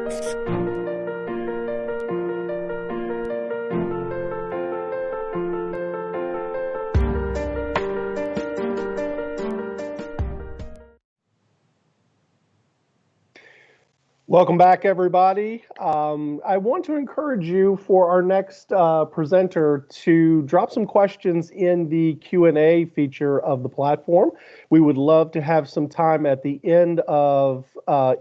Welcome back, everybody. I want to encourage you for our next presenter to drop some questions in the Q&A feature of the platform. We would love to have some time at the end of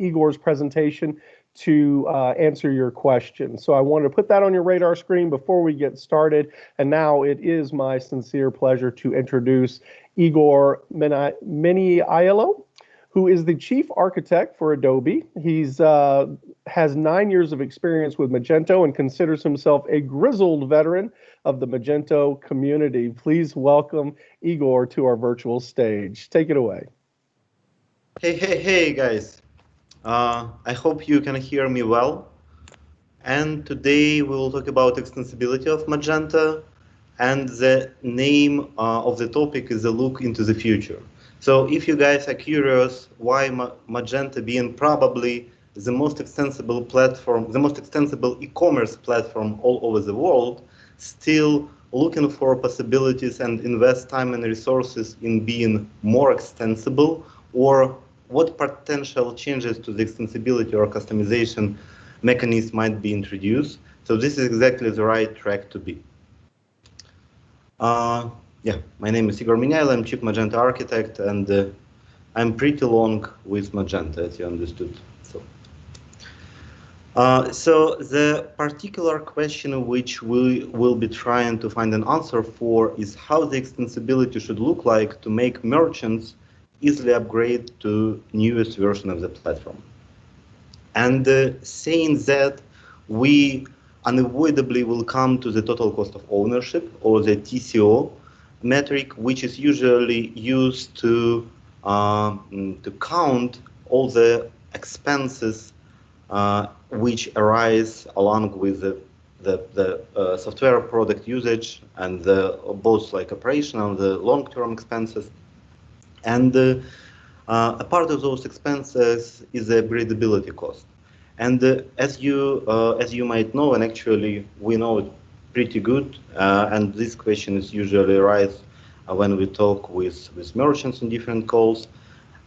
Igor's presentation to answer your questions. So I wanted to put that on your radar screen before we get started. And now it is my sincere pleasure to introduce Igor Miniailo, who is the chief architect for Adobe. He's has 9 years of experience with Magento and considers himself a grizzled veteran of the Magento community. Please welcome Igor to our virtual stage. Take it away. Hey, guys. I hope you can hear me well. And today we will talk about extensibility of Magento, and the name of the topic is a look into the future. So if you guys are curious why Magento being probably the most extensible platform, the most extensible e-commerce platform all over the world, still looking for possibilities and invest time and resources in being more extensible, or what potential changes to the extensibility or customization mechanism might be introduced. So this is exactly the right track to be. Yeah, my name is Igor Miniailo. I'm Chief Magento Architect, and I'm pretty long with Magento, as you understood. So the particular question which we will be trying to find an answer for is how the extensibility should look like to make merchants easily upgrade to newest version of the platform. And saying that, we unavoidably will come to the total cost of ownership, or the TCO metric, which is usually used to count all the expenses which arise along with the software product usage, and both like operational and the long-term expenses. And a part of those expenses is the upgradability cost. And as you might know, and actually we know it pretty good, and this question is usually arise when we talk with merchants in different calls,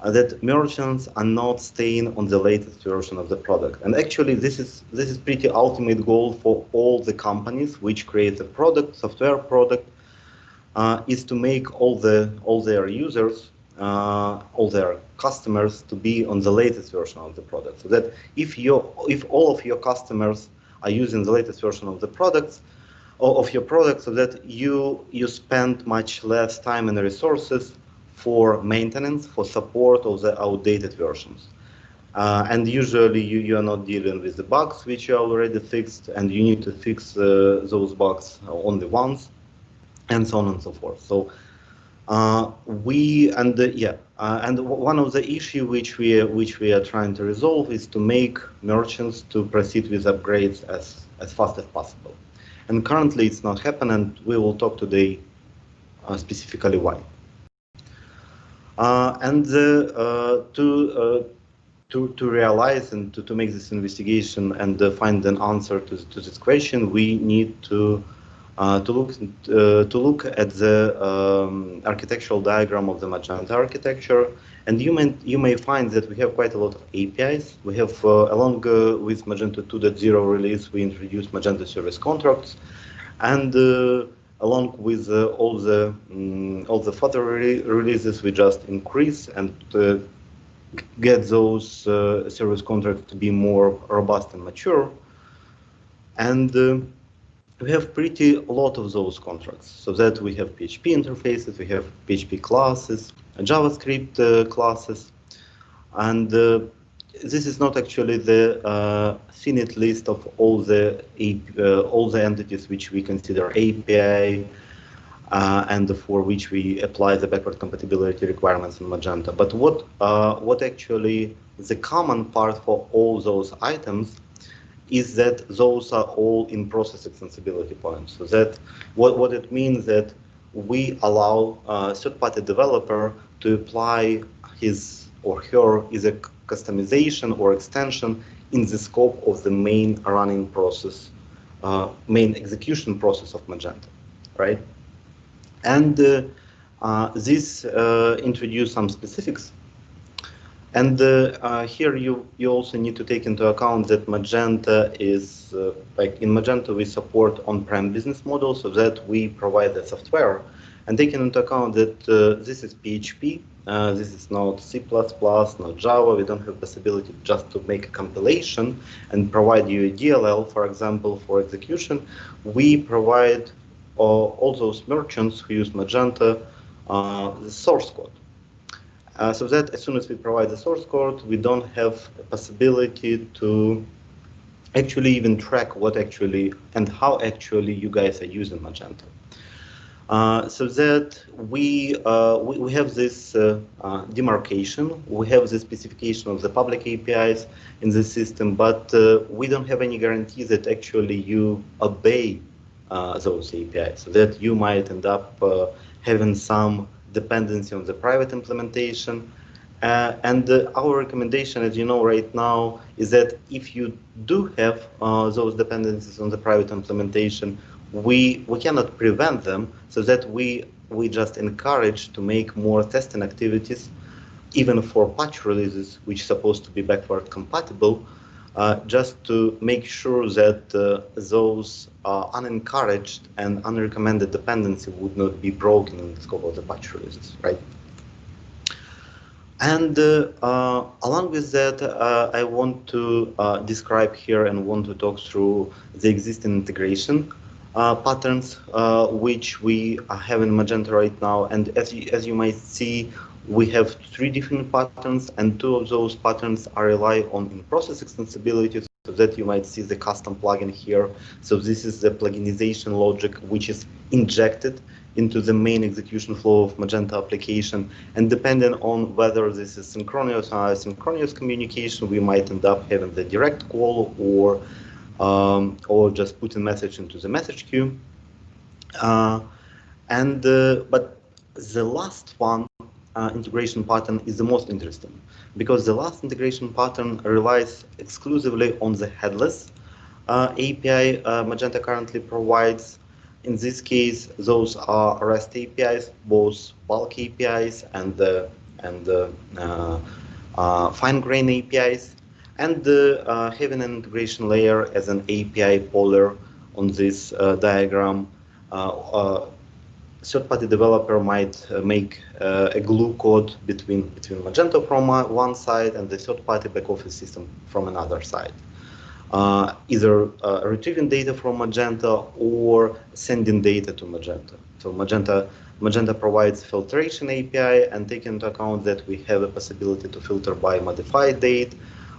that merchants are not staying on the latest version of the product. And actually this is pretty ultimate goal for all the companies which create a product, software product, is to make all their users, all their customers to be on the latest version of the product. So that if all of your customers are using the latest version of the products, of your product, so that you spend much less time and resources for maintenance, for support of the outdated versions. And usually you are not dealing with the bugs which are already fixed, and you need to fix those bugs only once, and so on and so forth. So and one of the issue which we are trying to resolve is to make merchants to proceed with upgrades as fast as possible. And currently it's not happening, and we will talk today specifically why. To realize and to make this investigation and find an answer to this question, we need to look at the architectural diagram of the Magento architecture. And you may find that we have quite a lot of APIs. We have, along with Magento 2.0 release, we introduced Magento Service Contracts, and along with all the further releases, we just increase and get those service contracts to be more robust and mature. And we have pretty a lot of those contracts, so that we have PHP interfaces, we have PHP classes, JavaScript classes, and this is not actually the finite list of all the entities which we consider API and for which we apply the backward compatibility requirements in Magento. But what actually the common part for all those items is that those are all in process extensibility points. So that what it means that we allow a third-party developer to apply his or her is a customization or extension in the scope of the main running process, main execution process of Magento, right? And this introduce some specifics. And here you also need to take into account that Magento is, like in Magento we support on-prem business model, so that we provide the software. And taking into account that this is PHP, this is not C++, not Java, we don't have possibility just to make a compilation and provide you a DLL, for example, for execution. We provide all those merchants who use Magento the source code. So that as soon as we provide the source code, we don't have a possibility to actually even track what actually and how actually you guys are using Magento. So that we have this demarcation, we have the specification of the public APIs in the system, but we don't have any guarantee that actually you obey those APIs, so that you might end up having some dependency on the private implementation. And our recommendation, as you know right now, is that if you do have those dependencies on the private implementation, we cannot prevent them, so that we just encourage to make more testing activities, even for patch releases, which are supposed to be backward compatible, just to make sure that those unencouraged and unrecommended dependency would not be broken in the scope of the patch releases, right? And along with that, I want to describe here and want to talk through the existing integration patterns which we have in Magento right now. And as you might see, we have 3 different patterns, and 2 of those patterns are rely on process extensibility, so that you might see the custom plugin here. So this is the pluginization logic which is injected into the main execution flow of Magento application. And depending on whether this is synchronous or asynchronous communication, we might end up having the direct call or just put a message into the message queue. But the last one, integration pattern, is the most interesting, because the last integration pattern relies exclusively on the headless API Magento currently provides. In this case, those are REST APIs, both bulk APIs and fine-grained APIs, and having an integration layer as an API polar on this diagram. Third-party developer might make a glue code between Magento from one side and the third-party back-office system from another side. Either retrieving data from Magento or sending data to Magento. So Magento provides filtration API, and taking into account that we have a possibility to filter by modified date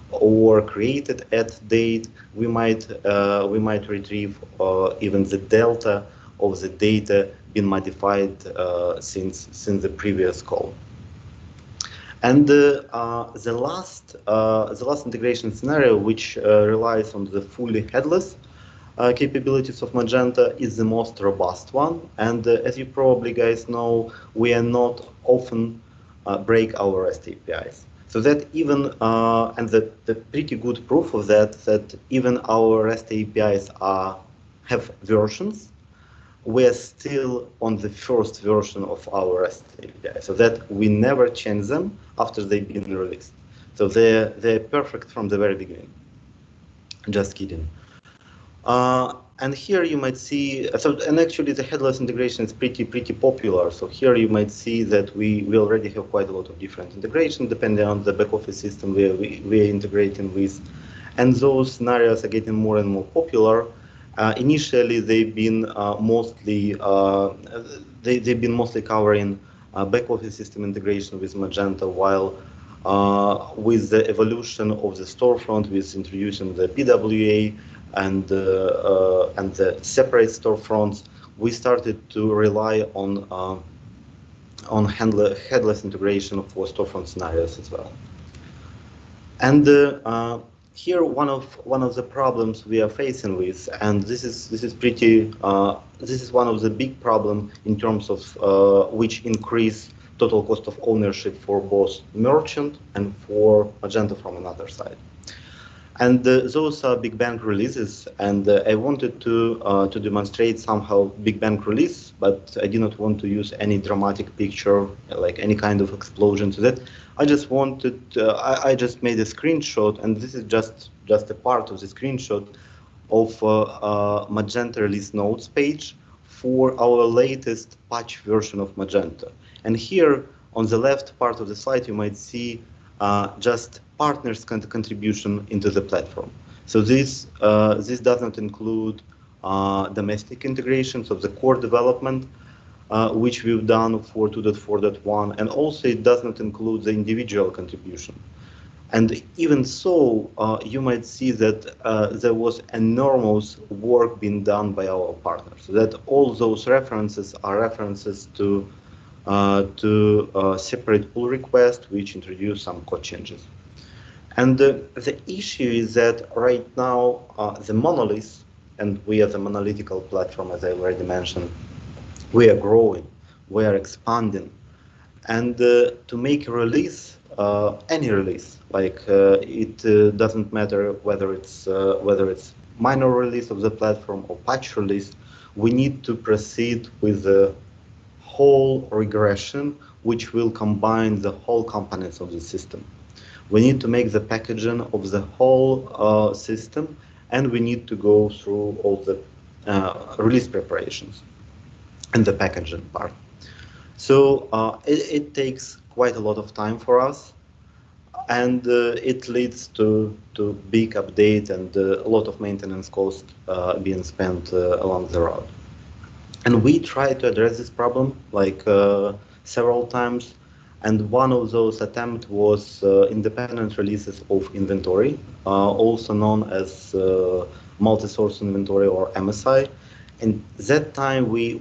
or created at date, we might retrieve even the delta of the data been modified since the previous call. And the last integration scenario, which relies on the fully headless capabilities of Magento, is the most robust one. And as you probably guys know, we are not often break our REST APIs. So that even, and the pretty good proof of that even our REST APIs have versions, we're still on the first version of our REST API, so that we never change them after they've been released. So they're perfect from the very beginning. Just kidding. And here you might see, and actually the headless integration is pretty popular. So here you might see that we already have quite a lot of different integrations depending on the back office system we're integrating with. And those scenarios are getting more and more popular. Initially, they've been mostly covering back office system integration with Magento, while with the evolution of the storefront, with introducing the PWA and the separate storefronts, we started to rely on headless integration for storefront scenarios as well. And here, one of the problems we are facing with, and this is pretty, this is one of the big problems in terms of which increase total cost of ownership for both merchant and for Magento from another side. And those are big bang releases, and I wanted to demonstrate somehow big bang release, but I did not want to use any dramatic picture, like any kind of explosion to that. I just wanted, I just made a screenshot, and this is just a part of the screenshot of Magento release notes page for our latest patch version of Magento. And here on the left part of the slide, you might see just partners' contribution into the platform. So this does not include domestic integrations of the core development, which we've done for 2.4.1, and also it does not include the individual contribution. And even so, you might see that there was enormous work being done by our partners. So that all those references are references to separate pull requests, which introduce some code changes. And the issue is that right now, the monolith, and we as a monolithical platform, as I already mentioned, we are growing, we are expanding. And to make a release, any release, like it doesn't matter whether it's minor release of the platform or patch release, we need to proceed with the whole regression, which will combine the whole components of the system. We need to make the packaging of the whole system, and we need to go through all the release preparations and the packaging part. So it takes quite a lot of time for us, and it leads to big updates and a lot of maintenance costs being spent along the road. And we tried to address this problem like several times. And one of those attempts was independent releases of inventory, also known as multi-source inventory or MSI. And that time we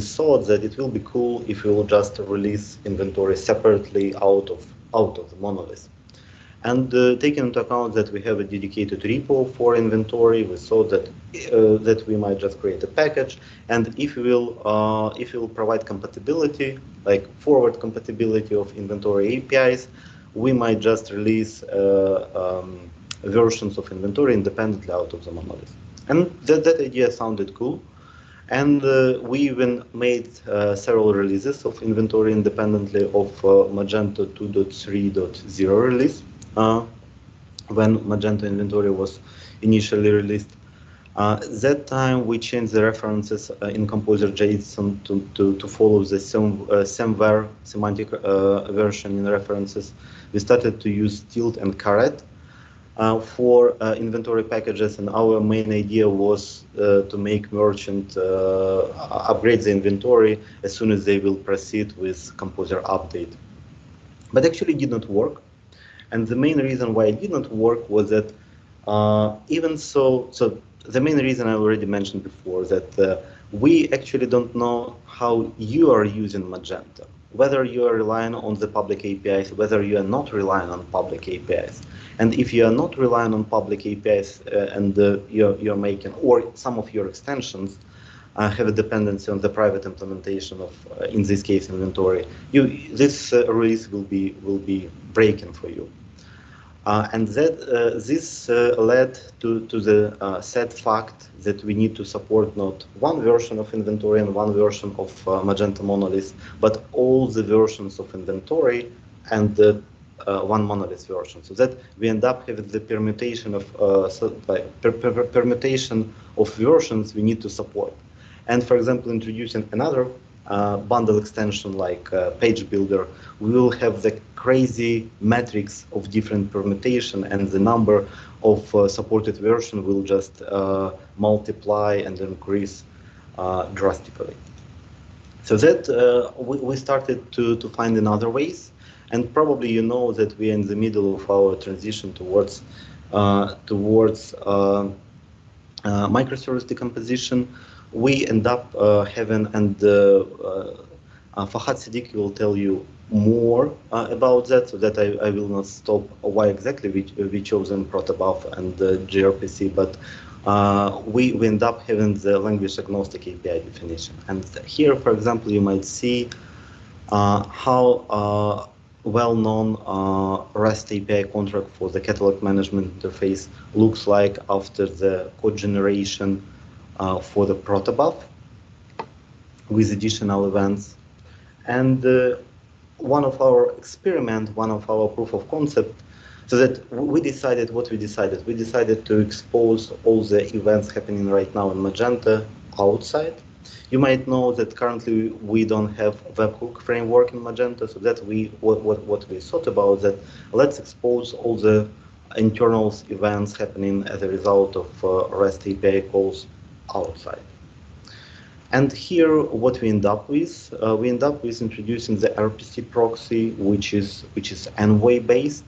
thought that it will be cool if we will just release inventory separately out of the monolith. And taking into account that we have a dedicated repo for inventory, we thought that that we might just create a package, and if we will provide compatibility, like forward compatibility of inventory APIs, we might just release versions of inventory independently out of the monolith. And that idea sounded cool. And we even made several releases of inventory independently of Magento 2.3.0 release. When Magento inventory was initially released. That time we changed the references in Composer JSON to follow the somewhere semantic version in references. We started to use tilde and caret for inventory packages, and our main idea was to make merchant upgrade the inventory as soon as they will proceed with Composer update. But actually it did not work. And the main reason why it did not work was that even so the main reason I already mentioned before, that we actually don't know how you are using Magento, whether you are relying on the public APIs, whether you are not relying on public APIs. And if you are not relying on public APIs and you're making, or some of your extensions have a dependency on the private implementation of, in this case, inventory, this release will be breaking for you. And this led to the sad fact that we need to support not one version of inventory and one version of Magento monolith, but all the versions of inventory and one monolith version, so that we end up having the permutation of permutation of versions we need to support. And for example, introducing another bundle extension like Page Builder, we will have the crazy metrics of different permutation, and the number of supported version will just multiply and increase drastically. So that we started to find in other ways, and probably you know that we are in the middle of our transition towards microservice decomposition. We end up having, and Fahad Siddiqui will tell you more about that, so that I will not stop why exactly we chosen Protobuf and gRPC, but we end up having the language agnostic API definition. And here, for example, you might see how well-known REST API contract for the catalog management interface looks like after the code generation for the Protobuf with additional events. And one of our experiment, one of our proof of concept, so that we decided what we decided. We decided to expose all the events happening right now in Magento outside. You might know that currently we don't have webhook framework in Magento, so that what we thought about that let's expose all the internal events happening as a result of REST API calls outside. And here, what we end up with introducing the RPC proxy, which is Envoy based,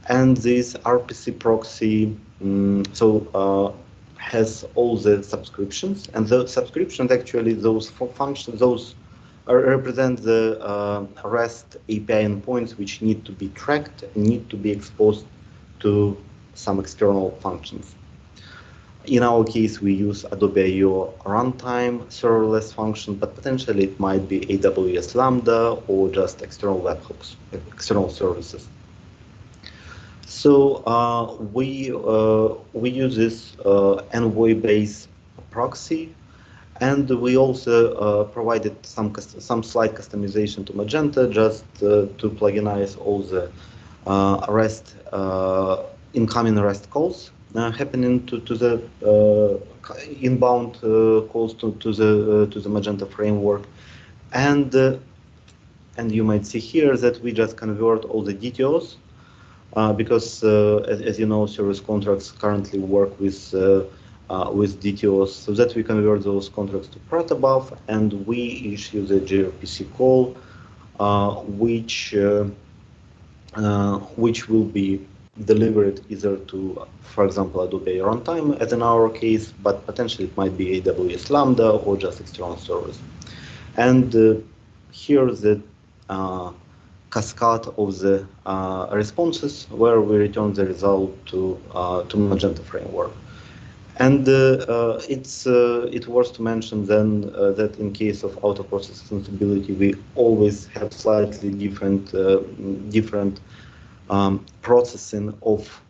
and this RPC proxy has all the subscriptions, and the subscriptions actually those functions represent the REST API endpoints which need to be tracked and need to be exposed to some external functions. In our case, we use Adobe I/O runtime serverless function, but potentially it might be AWS Lambda or just external webhooks, external services. So we use this Envoy-based proxy, and we also provided some slight customization to Magento just to pluginize all the REST incoming REST calls happening to the inbound calls to the Magento framework, and you might see here that we just convert all the DTOs because as you know, service contracts currently work with DTOs, so that we convert those contracts to Protobuf, and we issue the gRPC call, which will be delivered either to, for example, Adobe runtime, as in our case, but potentially it might be AWS Lambda or just external service. And here the cascade of the responses where we return the result to Magento framework. And it's worth to mention then that in case of auto process extensibility, we always have slightly different processing of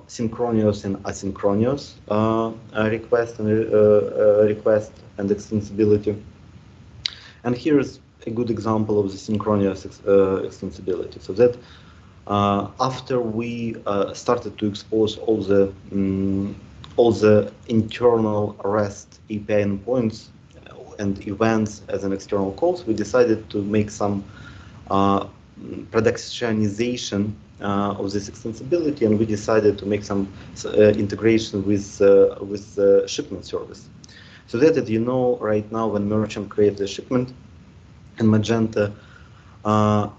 synchronous and asynchronous request and extensibility. And here's a good example of the synchronous extensibility. So that after we started to expose all the internal REST API endpoints and events as an external calls, we decided to make some productionization of this extensibility, and we decided to make some integration with the shipment service. So that, as you know, right now when merchant creates a shipment in Magento,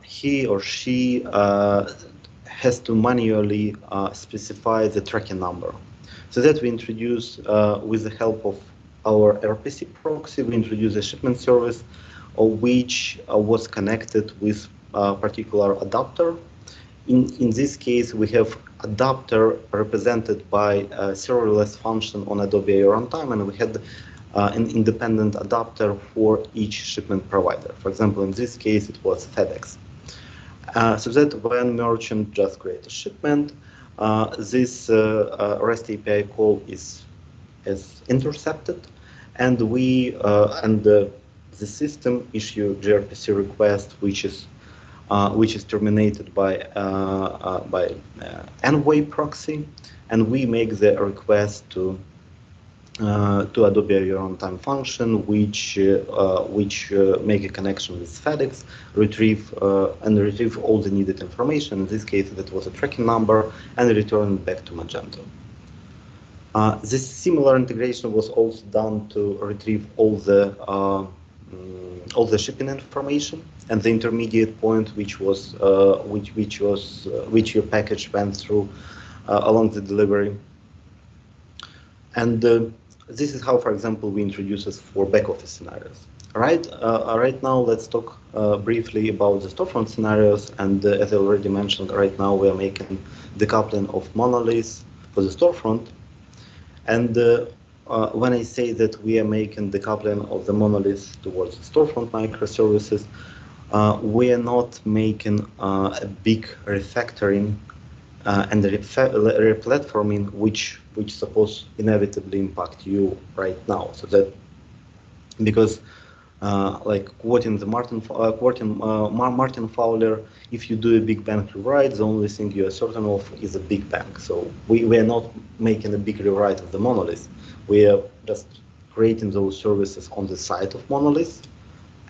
he or she has to manually specify the tracking number. So that we introduce with the help of our RPC proxy, we introduce a shipment service which was connected with a particular adapter. In this case, we have adapter represented by a serverless function on Adobe I/O runtime, and we had an independent adapter for each shipment provider. For example, in this case, it was FedEx. So that when merchant just creates a shipment, this REST API call is intercepted, and the system issue gRPC request, which is terminated by Envoy proxy, and we make the request to Adobe I/O runtime function, which make a connection with FedEx, retrieve all the needed information. In this case, that was a tracking number, and return it back to Magento. This similar integration was also done to retrieve all the shipping information and the intermediate point which your package went through along the delivery. And this is how, for example, we introduce this for back office scenarios. Right now, let's talk briefly about the storefront scenarios. And as I already mentioned, right now we are making decoupling of monoliths for the storefront. And when I say that we are making decoupling of the monoliths towards the storefront microservices, we are not making a big refactoring and replatforming, which suppose inevitably impact you right now. So that because like quoting Martin Fowler, if you do a big bang rewrite, the only thing you are certain of is a big bang. So we are not making a big rewrite of the monolith. We are just creating those services on the side of monolith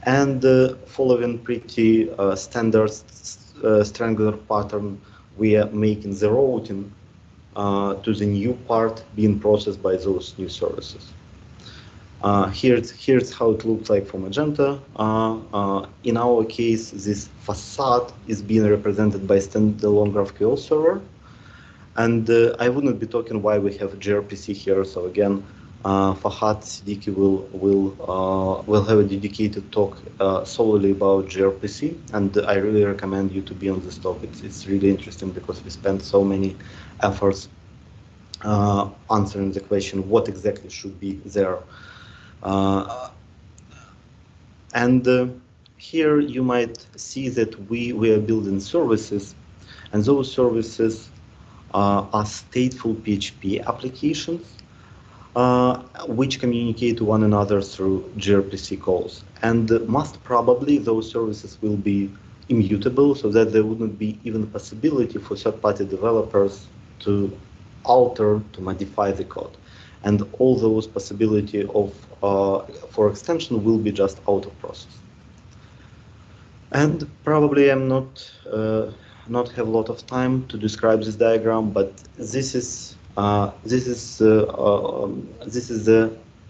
and following pretty standard Strangler pattern. We are making the routing to the new part being processed by those new services. Here's how it looks like for Magento. In our case, this facade is being represented by standalone GraphQL server. And I wouldn't be talking why we have gRPC here. So again, Fahad Siddiqui will have a dedicated talk solely about gRPC, and I really recommend you to be on this talk. It's really interesting because we spent so many efforts answering the question what exactly should be there. Here you might see that we are building services, and those services are stateful PHP applications which communicate to one another through gRPC calls. And most probably those services will be immutable, so that there wouldn't be even a possibility for third-party developers to alter, to modify the code. And all those possibility of for extension will be just out of process. And probably I'm not have a lot of time to describe this diagram, but this is the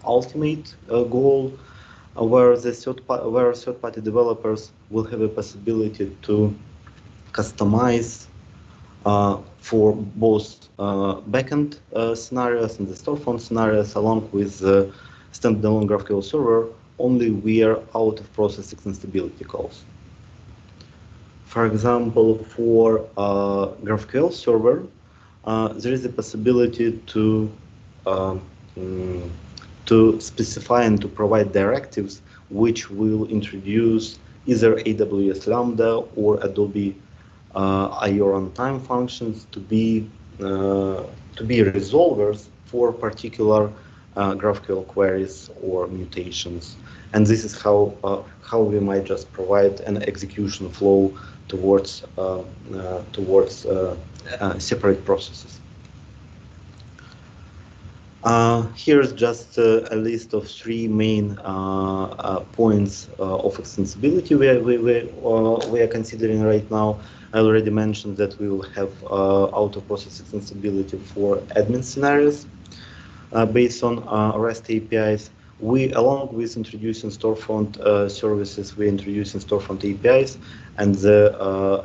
ultimate goal, where third-party developers will have a possibility to customize for both backend scenarios and the storefront scenarios, along with the standalone GraphQL server, only we are out of process extensibility calls. For example, for GraphQL server, there is a possibility to specify and to provide directives which will introduce either AWS Lambda or Adobe IO runtime functions to be resolvers for particular GraphQL queries or mutations. And this is how we might just provide an execution flow towards separate processes. Here's just a list of 3 main points of extensibility we are considering right now. I already mentioned that we will have out-of-process extensibility for admin scenarios based on REST APIs. Along with introducing storefront services, we're introducing storefront APIs, and the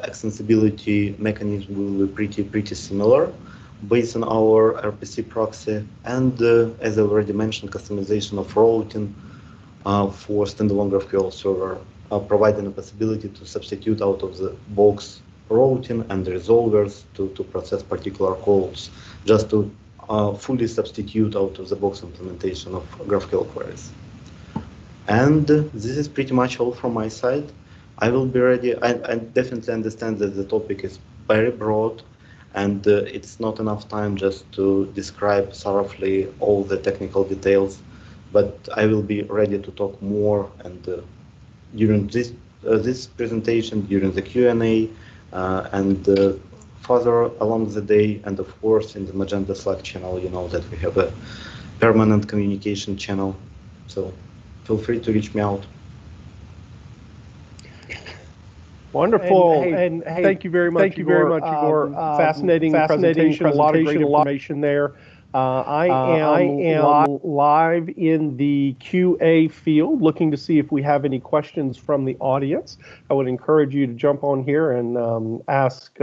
extensibility mechanism will be pretty similar, based on our RPC proxy, and as I already mentioned, customization of routing for standalone GraphQL server, providing a possibility to substitute out of the box routing and resolvers to process particular calls, just to fully substitute out of the box implementation of GraphQL queries. And this is pretty much all from my side. I will be ready. I definitely understand that the topic is very broad, and it's not enough time just to describe thoroughly all the technical details, but I will be ready to talk more, and during this presentation, during the Q&A, and further along the day, and of course in the Magento Slack channel, you know that we have a permanent communication channel, so feel free to reach me out. Wonderful, and hey, thank you very much, Igor. Fascinating presentation, a lot of great information there. I am live in the QA field, looking to see if we have any questions from the audience. I would encourage you to jump on here and ask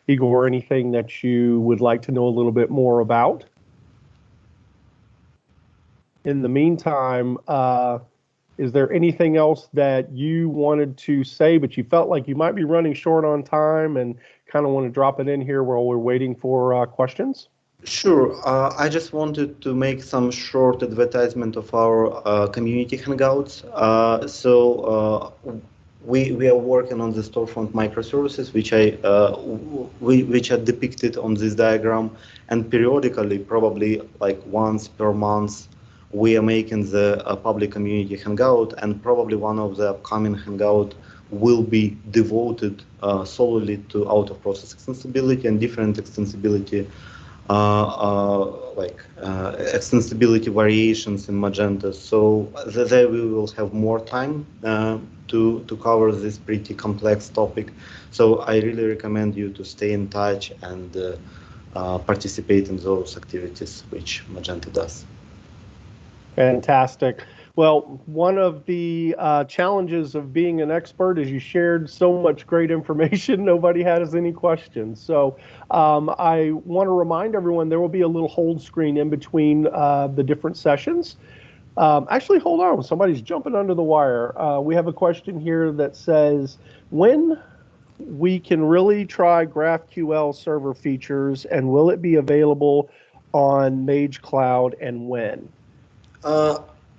Igor anything that you would like to know a little bit more about. In the meantime, is there anything else that you wanted to say, but you felt like you might be running short on time and kind of want to drop it in here while we're waiting for questions? Sure. I just wanted to make some short advertisement of our community hangouts. we are working on the storefront microservices, which are depicted on this diagram, and periodically, probably like once per month, we are making the public community hangout, and probably one of the upcoming hangout will be devoted solely to out-of-process extensibility and different extensibility extensibility variations in Magento. So there we will have more time to cover this pretty complex topic. So I really recommend you to stay in touch and participate in those activities which Magento does. Fantastic. Well, one of the challenges of being an expert is you shared so much great information, nobody has any questions. So I want to remind everyone there will be a little hold screen in between the different sessions. Actually, hold on, somebody's jumping under the wire. We have a question here that says, when we can really try GraphQL server features, and will it be available on Mage Cloud, and when?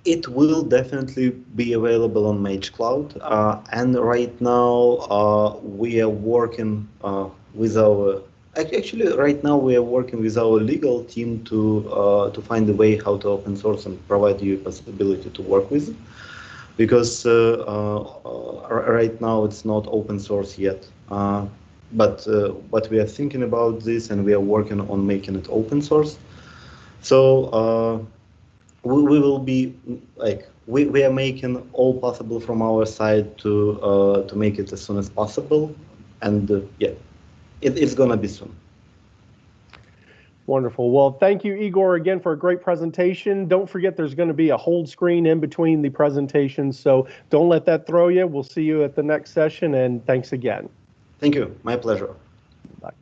It will definitely be available on Mage Cloud, and right now we are working with our. Actually, right now we are working with our legal team to find a way how to open source and provide you a possibility to work with, because right now it's not open source yet. But we are thinking about this, and we are working on making it open source. So. We will be we are making all possible from our side to make it as soon as possible, and yeah, it's gonna be soon. Wonderful. Well, thank you, Igor, again for a great presentation. Don't forget there's going to be a hold screen in between the presentations, so don't let that throw you. We'll see you at the next session, and thanks again. Thank you. My pleasure. Bye.